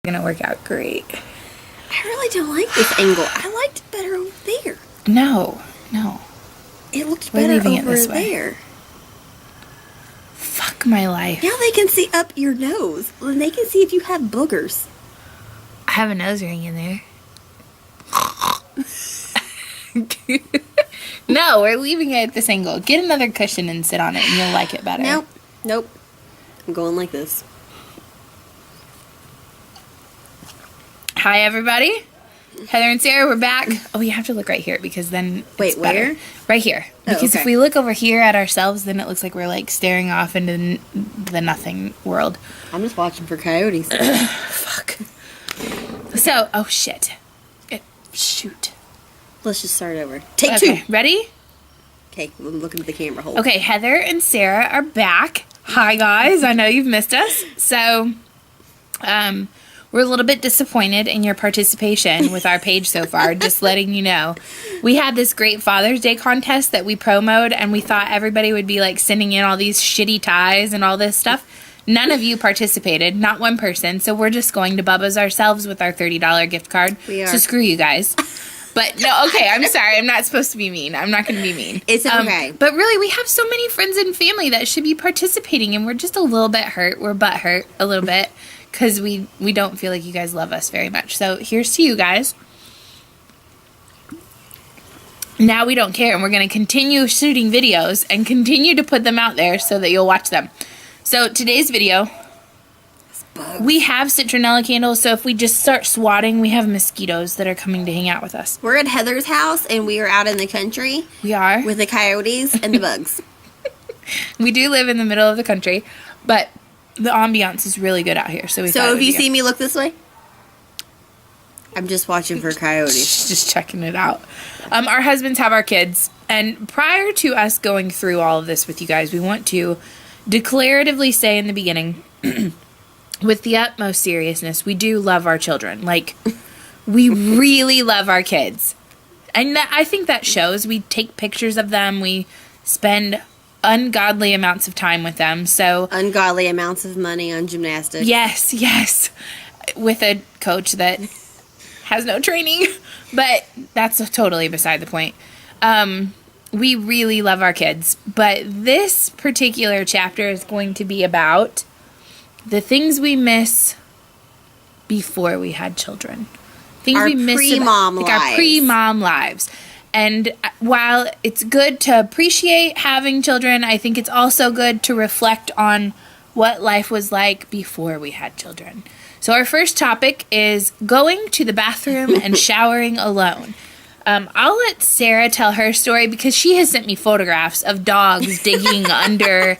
Gonna work out great. I really don't like this angle. I liked it better over there. No. It looked We're better leaving it over this way. there. Fuck my life. Now they can see up your nose. And they can see if you have boogers. I have a nose ring in there. No, we're leaving it at this angle. Get another cushion and sit on it and you'll like it better. Nope. I'm going like this. Hi, everybody. Heather and Sarah, we're back. Oh, you have to look right here because then Wait, it's better. where? Right here. Oh, Because okay. if we look over here at ourselves, then it looks like we're like staring off into the nothing world. I'm just watching for coyotes. Fuck. So, oh shit. Shoot. Let's just start over. Take Okay, two. ready? Okay, I'm looking at the camera hole. Okay, Heather and Sarah are back. Hi, guys. I know you've missed us. So, we're a little bit disappointed in your participation with our page so far, just letting you know. We had this great Father's Day contest that we promoted, and we thought everybody would be, like, sending in all these shitty ties and all this stuff. None of you participated, not one person, so we're just going to Bubba's ourselves with our $30 gift card. We are. So screw you guys. But, no, okay, I'm sorry. I'm not supposed to be mean. I'm not going to be mean. It's okay. But really, we have so many friends and family that should be participating, and we're just a little bit hurt. We're butt hurt a little bit because we don't feel like you guys love us very much. So here's to you guys. Now we don't care, and we're going to continue shooting videos and continue to put them out there so that you'll watch them. So today's video, we have citronella candles, so if we just start swatting, we have mosquitoes that are coming to hang out with us. We're at Heather's house, and we are out in the country We are. with the coyotes and the bugs. We do live in the middle of the country, but the ambiance is really good out here. So So if you see me look this way, I'm just watching for coyotes. just checking it out. Our husbands have our kids, and prior to us going through all of this with you guys, we want to declaratively say in the beginning, with the utmost seriousness, we do love our children. Like, we really love our kids. And I think that shows. We take pictures of them. We spend ungodly amounts of time with them. So, Ungodly amounts of money on gymnastics. yes. With a coach that has no training. But that's totally beside the point. We really love our kids. But this particular chapter is going to be about the things we miss before we had children. Things Our we miss pre-mom our lives. pre-mom lives. And while it's good to appreciate having children, I think it's also good to reflect on what life was like before we had children. So our first topic is going to the bathroom and showering alone. I'll let Sarah tell her story because she has sent me photographs of dogs digging under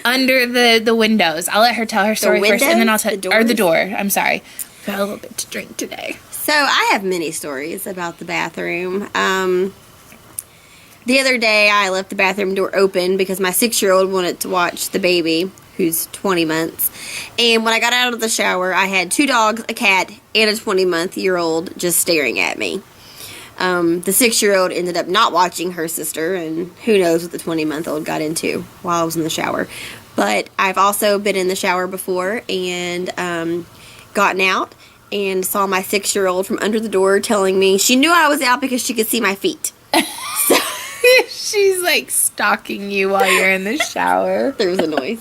the windows. I'll let her tell her story first, and then I'll tell the door. I'm sorry. Got a little bit to drink today. So I have many stories about the bathroom. The other day I left the bathroom door open because my 6-year-old wanted to watch the baby, who's 20 months. And when I got out of the shower, I had 2 dogs, a cat, and a 20-month-year-old just staring at me. The 6-year-old ended up not watching her sister, and who knows what the 20-month-old got into while I was in the shower. But I've also been in the shower before and gotten out and saw my 6-year-old from under the door telling me she knew I was out because she could see my feet. So She's like stalking you while you're in the shower. there was a noise.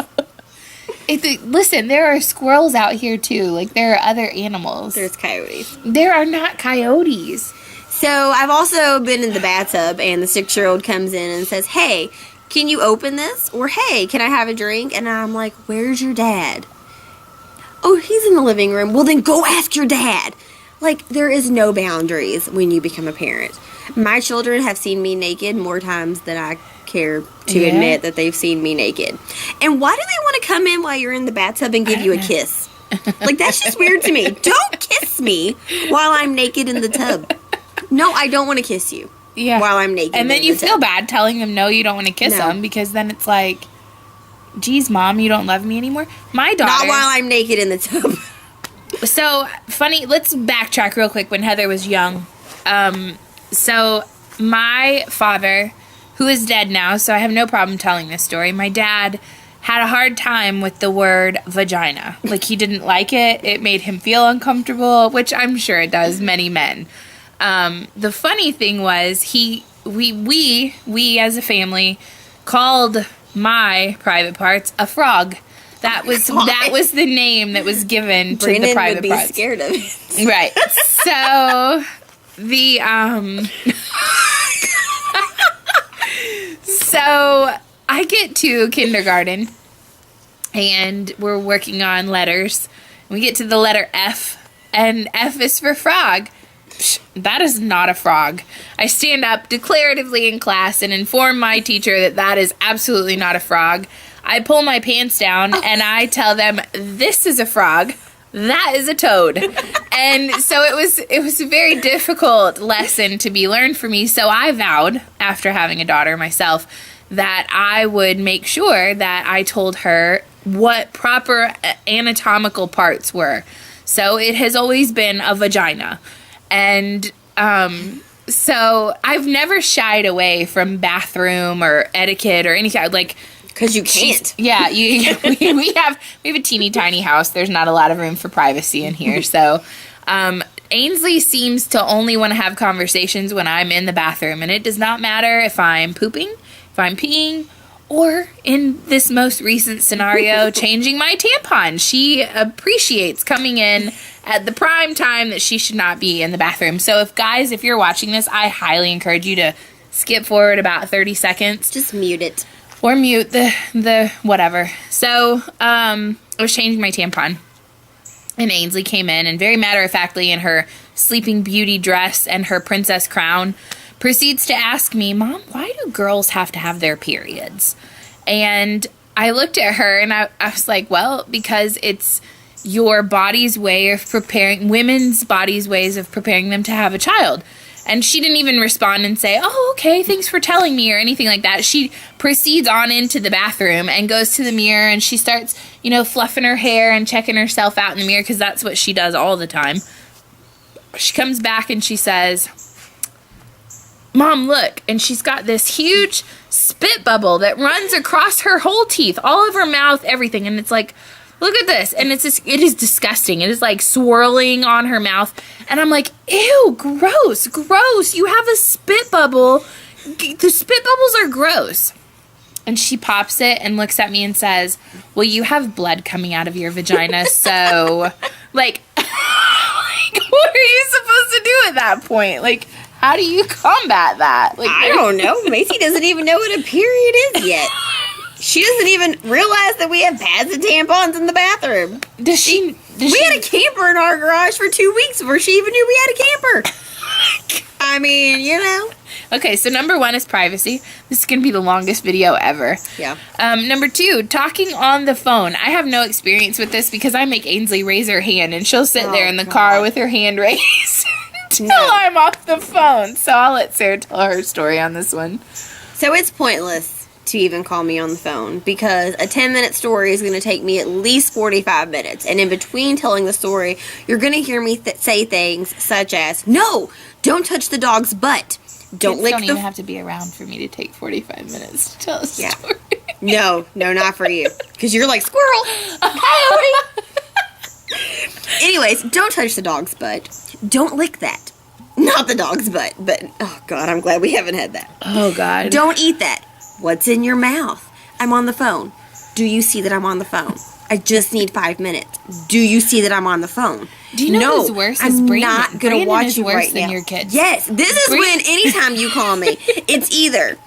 Listen, there are squirrels out here too. Like, there are other animals. There's coyotes. There are not coyotes. So I've also been in the bathtub and the 6-year-old comes in and says, "Hey, can you open this?" Or, "Hey, can I have a drink?" And I'm like, "Where's your dad?" "Oh, he's in the living room." "Well, then go ask your dad." Like, there is no boundaries when you become a parent. My children have seen me naked more times than I care to admit that they've seen me naked. And why do they want to come in while you're in the bathtub and give you a kiss? Like, that's just weird to me. Don't kiss me while I'm naked in the tub. No, I don't want to kiss you while I'm naked. And then you feel bad telling them no, you don't want to kiss them, because then it's like, geez, Mom, you don't love me anymore. My daughter. Not while I'm naked in the tub. So, funny, let's backtrack real quick when Heather was young. So, my father, who is dead now, so I have no problem telling this story. My dad had a hard time with the word vagina. Like, he didn't like it. It made him feel uncomfortable, which I'm sure it does many men. The funny thing was we as a family called my private parts a frog. That was the name that was given to the private would be parts. Scared of it. Right. So the so I get to kindergarten and we're working on letters. We get to the letter F, and F is for frog. Psh, that is not a frog. I stand up declaratively in class and inform my teacher that that is absolutely not a frog. I pull my pants down and I tell them, this is a frog, that is a toad. And so it was a very difficult lesson to be learned for me. So I vowed, after having a daughter myself, that I would make sure that I told her what proper anatomical parts were. So it has always been a vagina. And so I've never shied away from bathroom or etiquette or any kind, like, because you can't. Yeah, we have a teeny tiny house. There's not a lot of room for privacy in here. So Ainsley seems to only want to have conversations when I'm in the bathroom, and it does not matter if I'm pooping, if I'm peeing, or in this most recent scenario, changing my tampon. She appreciates coming in at the prime time that she should not be in the bathroom. So if you're watching this, I highly encourage you to skip forward about 30 seconds. Just mute it. Or mute the whatever. So, I was changing my tampon. And Ainsley came in and very matter-of-factly in her Sleeping Beauty dress and her princess crown proceeds to ask me, Mom, why do girls have to have their periods? And I looked at her and I was like, well, because it's your body's way of preparing, women's body's ways of preparing them to have a child. And she didn't even respond and say, oh, okay, thanks for telling me or anything like that. She proceeds on into the bathroom and goes to the mirror and she starts, fluffing her hair and checking herself out in the mirror because that's what she does all the time. She comes back and she says, Mom, look. And she's got this huge spit bubble that runs across her whole teeth, all of her mouth, everything. And it's like, look at this. And it is disgusting. It is like swirling on her mouth. And I'm like, ew, gross. You have a spit bubble. The spit bubbles are gross. And she pops it and looks at me and says, well, you have blood coming out of your vagina. So, like, what are you supposed to do at that point? Like, how do you combat that? Like, I don't know. Macy doesn't even know what a period is yet. She doesn't even realize that we have pads and tampons in the bathroom. We had a camper in our garage for 2 weeks before she even knew we had a camper. I mean, Okay, so number 1 is privacy. This is going to be the longest video ever. Yeah. Number 2, talking on the phone. I have no experience with this because I make Ainsley raise her hand and she'll sit there in the car with her hand raised until I'm off the phone. So I'll let Sarah tell her story on this one. So it's pointless to even call me on the phone because a 10-minute story is going to take me at least 45 minutes. And in between telling the story, you're going to hear me say things such as, no, don't touch the dog's butt. Don't lick don't even have to be around for me to take 45 minutes to tell a story. No, not for you. Because you're like, squirrel. Coyote. Anyways, don't touch the dog's butt. Don't lick that. Not the dog's butt, but, oh God, I'm glad we haven't had that. Oh God. Don't eat that. What's in your mouth? I'm on the phone. Do you see that I'm on the phone? I just need 5 minutes. Do you see that I'm on the phone? Do you know who's worse is Brandon? I'm not going to watch you worse right than now. your kids. Yes, this is when anytime you call me, it's either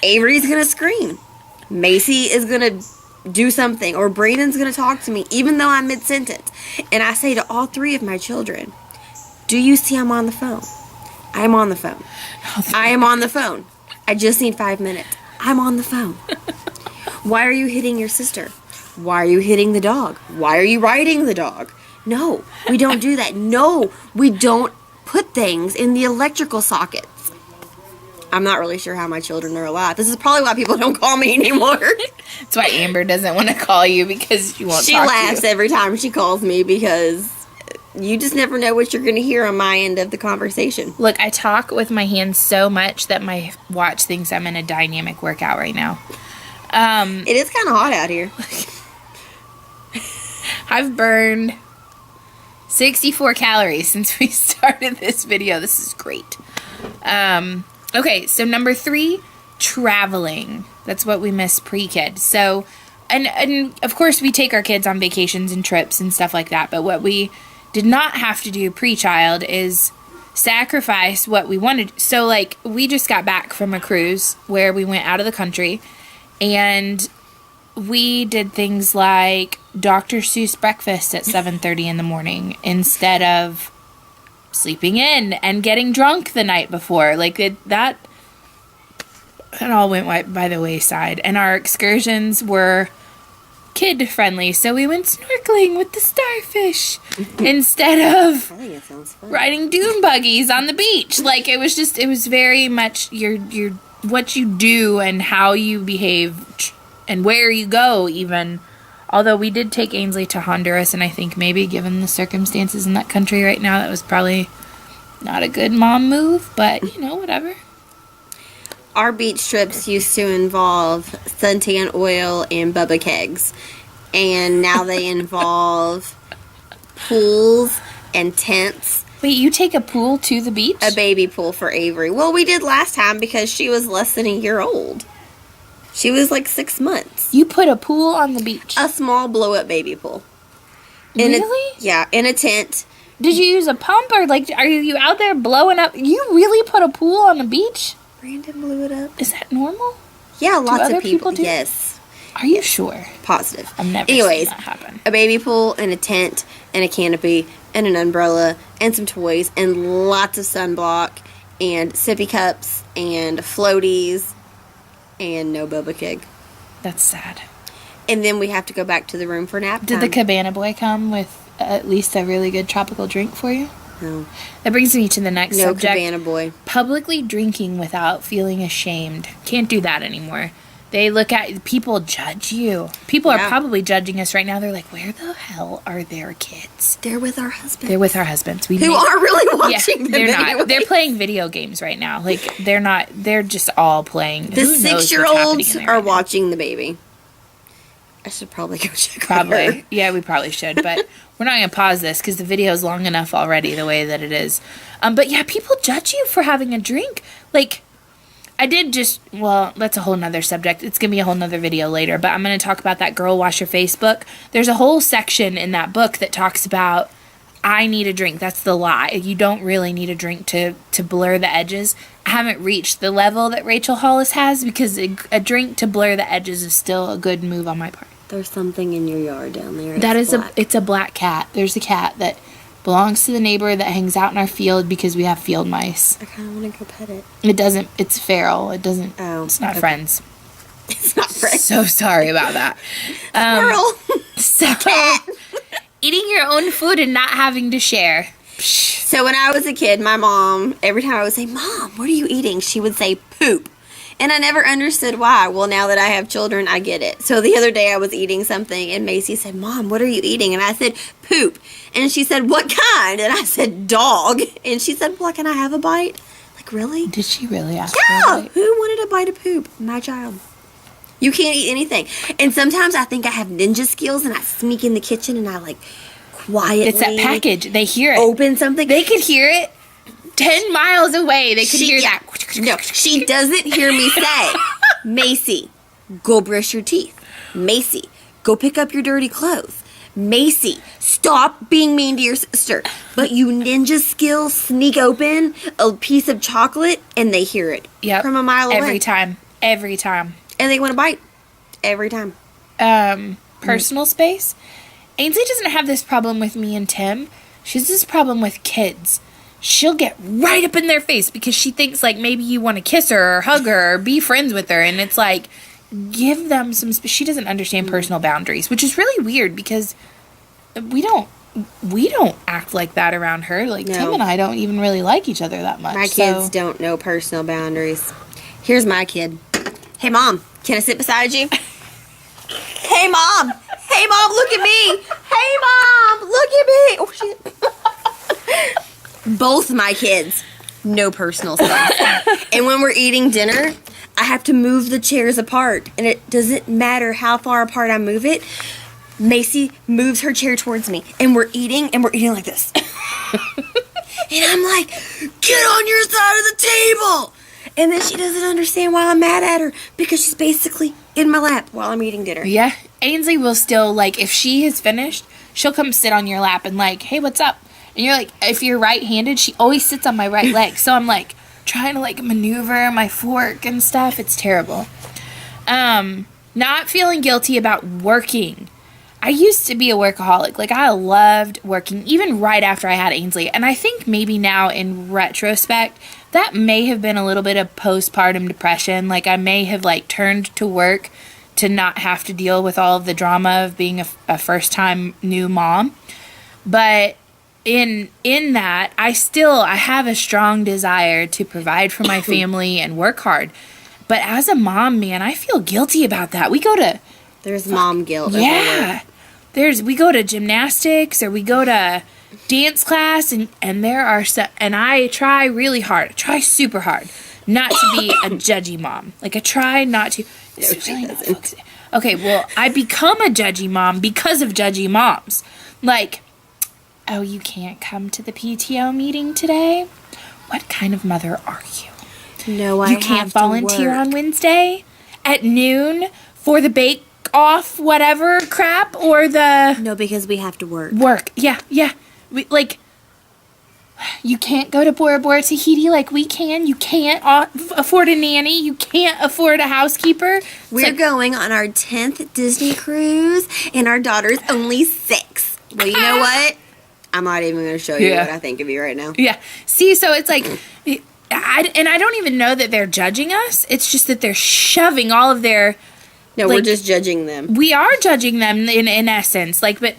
Avery's going to scream, Macy is going to do something, or Brandon's going to talk to me, even though I'm mid-sentence. And I say to all 3 of my children, do you see I'm on the phone? I'm on the phone. I am on the phone. I just need 5 minutes. I'm on the phone. Why are you hitting your sister? Why are you hitting the dog? Why are you riding the dog? No, we don't do that. No, we don't put things in the electrical sockets. I'm not really sure how my children are alive. This is probably why people don't call me anymore. That's why Amber doesn't want to call you because she won't She talk laughs to you. every time she calls me because you just never know what you're going to hear on my end of the conversation. Look, I talk with my hands so much that my watch thinks I'm in a dynamic workout right now. It is kind of hot out here. I've burned 64 calories since we started this video. This is great. Okay, so number 3, traveling. That's what we miss pre-kid. So, and of course we take our kids on vacations and trips and stuff like that, but what we did not have to do pre-child is sacrifice what we wanted. So, like, we just got back from a cruise where we went out of the country, and we did things like Dr. Seuss breakfast at 7:30 in the morning instead of sleeping in and getting drunk the night before. Like, that all went by the wayside. And our excursions were kid-friendly, so we went snorkeling with the starfish instead of I think it sounds fun. riding dune buggies on the beach. Like, it was very much your what you do and how you behave and where you go, even. Although we did take Ainsley to Honduras, and I think maybe given the circumstances in that country right now, that was probably not a good mom move, but, you know, whatever. Our beach trips used to involve suntan oil and Bubba kegs. And now they involve pools and tents. Wait, you take a pool to the beach? A baby pool for Avery. Well, we did last time because she was less than a year old. She was like 6 months. You put a pool on the beach? A small blow-up baby pool. Really? Yeah, in a tent. Did you use a pump, or, like, are you out there blowing up? You really put a pool on the beach? Brandon blew it up. Is that normal? Yeah, lots other of people. people do? Yes. Are you sure? Positive. I've never Anyways, seen that happen. a baby pool and a tent and a canopy and an umbrella and some toys and lots of sunblock and sippy cups and floaties and no Bubba keg. That's sad. And then we have to go back to the room for nap time. Did the Cabana Boy come with at least a really good tropical drink for you? No. That brings me to the next No subject. Cabana Boy. Publicly drinking without feeling ashamed. Can't do that anymore. They look at, people judge you. People are Yeah. probably judging us right now. They're like, where the hell are their kids? They're with our husbands. They're with our husbands. We Who made- aren't really Yeah, watching them they're not. anyway. They're playing video games right now. Like, they're not, they're just all playing. The Who knows what's 6-year-olds happening in there are right now. watching the baby. I should probably go check on Probably. her. Yeah, we probably should. But we're not going to pause this because the video is long enough already the way that it is. But yeah, people judge you for having a drink. Like, I did just, well, that's a whole nother subject. It's going to be a whole nother video later. But I'm going to talk about that Girl Wash Your Face book. There's a whole section in that book that talks about, I need a drink. That's the lie. You don't really need a drink to blur the edges. I haven't reached the level that Rachel Hollis has because a drink to blur the edges is still a good move on my part. There's something in your yard down there. That It's is black. it's a black cat. There's a cat that belongs to the neighbor that hangs out in our field because we have field mice. I kind of want to go pet it. It doesn't, it's feral. It doesn't, Oh, it's not okay. friends. It's not fresh. So sorry about that. Squirrel. So, eating your own food and not having to share. Psh, So when I was a kid, my mom, every time I would say, Mom, what are you eating? She would say poop. And I never understood why. Well, now that I have children, I get it. So the other day I was eating something and Macy said, Mom, what are you eating? And I said, poop. And she said, what kind? And I said, dog. And she said, well, can I have a bite? Like, really? Did she really ask Yeah. for a bite? Who wanted a bite of poop? My child. You can't eat anything. And sometimes I think I have ninja skills and I sneak in the kitchen and I like quietly It's that package. They hear it. open something. They could hear it 10 miles away. They could hear yeah. that. No, she doesn't hear me say, Macy, go brush your teeth. Macy, go pick up your dirty clothes. Macy, stop being mean to your sister. But you ninja skills sneak open a piece of chocolate and they hear it Yep. from a mile away. Every time. Every time. And they want to bite. Every time. Personal space. Ainsley doesn't have this problem with me and Tim. She has this problem with kids. She'll get right up in their face because she thinks like maybe you want to kiss her or hug her or be friends with her, and it's like, give them some she doesn't understand personal boundaries, which is really weird because we don't act like that around her. Like, No. Tim and I don't even really like each other that much. My kids don't know personal boundaries. Here's my kid. Hey, Mom, can I sit beside you? Hey, Mom. Hey, Mom, look at me. Hey, Mom, look at me. Oh, shit. Both my kids, no personal stuff. And when we're eating dinner, I have to move the chairs apart, and it doesn't matter how far apart I move it. Macy moves her chair towards me, and we're eating like this. And I'm like, get on your side of the table! And then she doesn't understand why I'm mad at her, because she's basically in my lap while I'm eating dinner. Yeah. Ainsley will still, like, if she has finished, she'll come sit on your lap and, like, hey, what's up? And you're like, if you're right-handed, she always sits on my right leg. So I'm, like, trying to, like, maneuver my fork and stuff. It's terrible. Not feeling guilty about working. I used to be a workaholic. Like, I loved working, even right after I had Ainsley. And I think maybe now, in retrospect, that may have been a little bit of postpartum depression. Like, I may have, like, turned to work to not have to deal with all of the drama of being a first-time new mom. But in that, I have a strong desire to provide for my family and work hard. But as a mom, man, I feel guilty about that. We go to... There's mom guilt. Yeah. We go to gymnastics or we go to dance class and there are and I try really hard. I try super hard not to be a judgy mom. Like I try not to. Okay, well, I become a judgy mom because of judgy moms. Like, oh, you can't come to the PTO meeting today? What kind of mother are you? No, I You can't have to volunteer work. on Wednesday at noon for the bake off whatever crap or the No, because we have to work. Yeah. You can't go to Bora Bora Tahiti like we can. You can't afford a nanny. You can't afford a housekeeper. We're going on our 10th Disney cruise, and our daughter's only 6. Well, you know what? I'm not even going to show you Yeah. what I think of you right now. Yeah. See, so it's like, I don't even know that they're judging us. It's just that they're shoving all of their... No, we're Like, just judging them. We are judging them in essence. Like, but...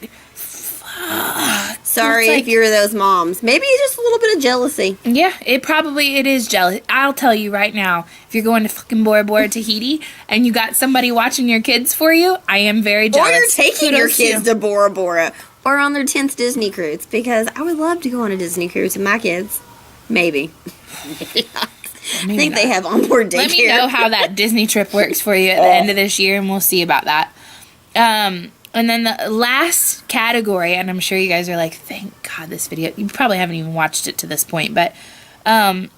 Sorry It's like- if you're those moms. Maybe just a little bit of jealousy. Yeah, it is jealous. I'll tell you right now, if you're going to fucking Bora Bora Tahiti and you got somebody watching your kids for you, I am very jealous. Or you're taking your Kudos kids you. to Bora Bora. Or on their 10th Disney cruise. Because I would love to go on a Disney cruise with my kids. Maybe. I think they have onboard daycare. Let me know how that Disney trip works for you at the end of this year, and we'll see about that. And then the last category, and I'm sure you guys are like, thank God this video, you probably haven't even watched it to this point, but not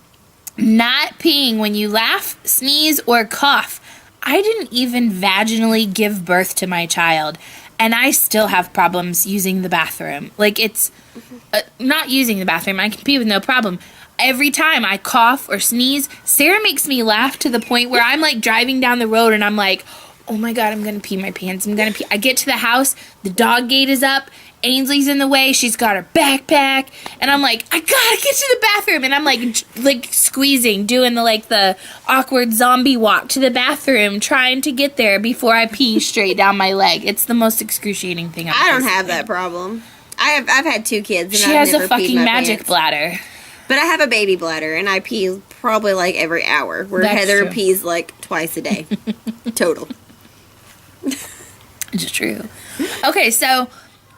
peeing when you laugh, sneeze, or cough. I didn't even vaginally give birth to my child, and I still have problems using the bathroom. Like, it's not using the bathroom. I can pee with no problem. Every time I cough or sneeze, Sarah makes me laugh to the point where I'm like driving down the road and I'm like, oh my God, I'm going to pee my pants. I'm going to pee. I get to the house, the dog gate is up, Ainsley's in the way, she's got her backpack, and I'm like, I gotta get to the bathroom. And I'm like squeezing, doing the awkward zombie walk to the bathroom, trying to get there before I pee straight down my leg. It's the most excruciating thing I don't have that problem. I've had 2 kids and She I've has never a peed fucking my magic pants. bladder. But I have a baby bladder and I pee probably like every hour. Where That's Heather true. pees like twice a day. Total. It's true. Okay, so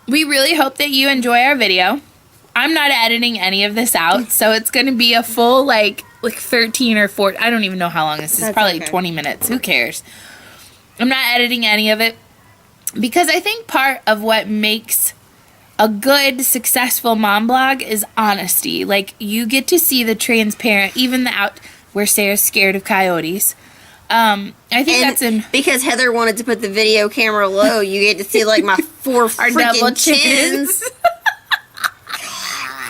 we really hope that you enjoy our video. I'm not editing any of this out, so it's going to be a full like 13 or 14. I don't even know how long this is. That's Probably okay. 20 minutes. Who cares? I'm not editing any of it because I think part of what makes a good, successful mom blog is honesty. Like, you get to see the transparent, even the out where Sarah's scared of coyotes. I think that's in because Heather wanted to put the video camera low, you get to see like my 4 our double freaking chins.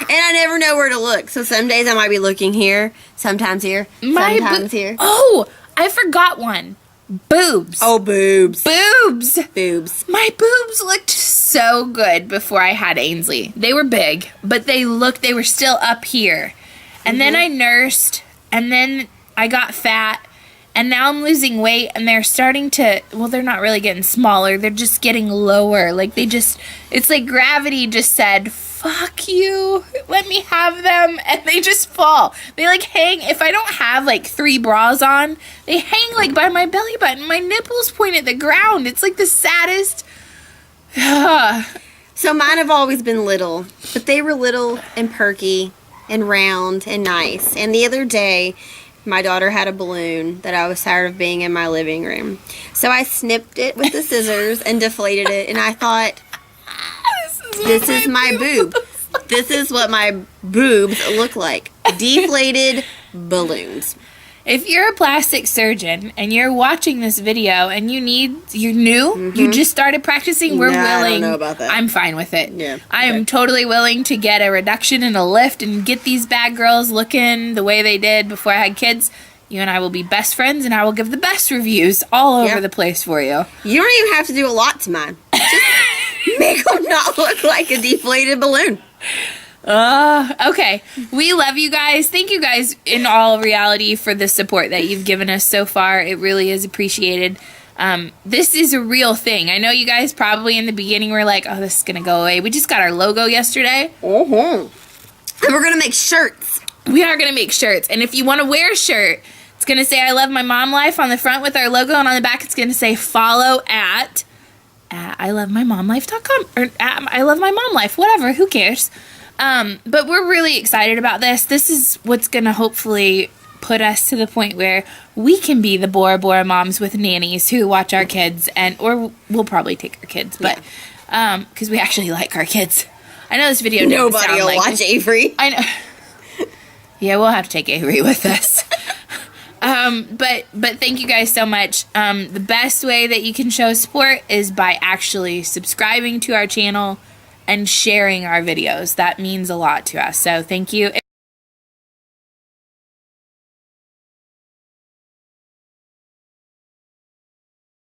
And I never know where to look. So some days I might be looking here, sometimes here, sometimes here. Oh, I forgot one. Boobs. Oh, boobs. Boobs. Boobs. My boobs looked so good before I had Ainsley. They were big, but they were still up here. And then I nursed, and then I got fat, and now I'm losing weight, and they're starting to, well, they're not really getting smaller. They're just getting lower. Like, it's like gravity just said, fuck you, let me have them, and they just fall. They like hang, if I don't have like 3 bras on, they hang like by my belly button. My nipples point at the ground. It's like the saddest. So mine have always been little, but they were little and perky and round and nice. And the other day, my daughter had a balloon that I was tired of being in my living room. So I snipped it with the scissors and deflated it, and I thought, this is my boob. This is what my boobs look like. Deflated balloons. If you're a plastic surgeon and you're watching this video and you're new, you just started practicing, we're willing. I don't know about that. I'm fine with it. Yeah. I am totally willing to get a reduction and a lift and get these bad girls looking the way they did before I had kids. You and I will be best friends, and I will give the best reviews all over the place for you. You don't even have to do a lot to mine. Just make them not look like a deflated balloon. Okay. We love you guys. Thank you guys in all reality for the support that you've given us so far. It really is appreciated. This is a real thing. I know you guys probably in the beginning were like, oh, this is going to go away. We just got our logo yesterday. And we're going to make shirts. We are going to make shirts. And if you want to wear a shirt, it's going to say I love my mom life on the front with our logo. And on the back, it's going to say follow at ilovemymomlife.com or at I love my mom life, whatever. Who cares? But we're really excited about this. This is what's going to hopefully put us to the point where we can be the Bora Bora moms with nannies who watch our kids, or we'll probably take our kids, but because we actually like our kids. I know this video doesn't Nobody sound will like watch Avery. I know. Yeah, we'll have to take Avery with us. But thank you guys so much. The best way that you can show support is by actually subscribing to our channel and sharing our videos. That means a lot to us. So thank you.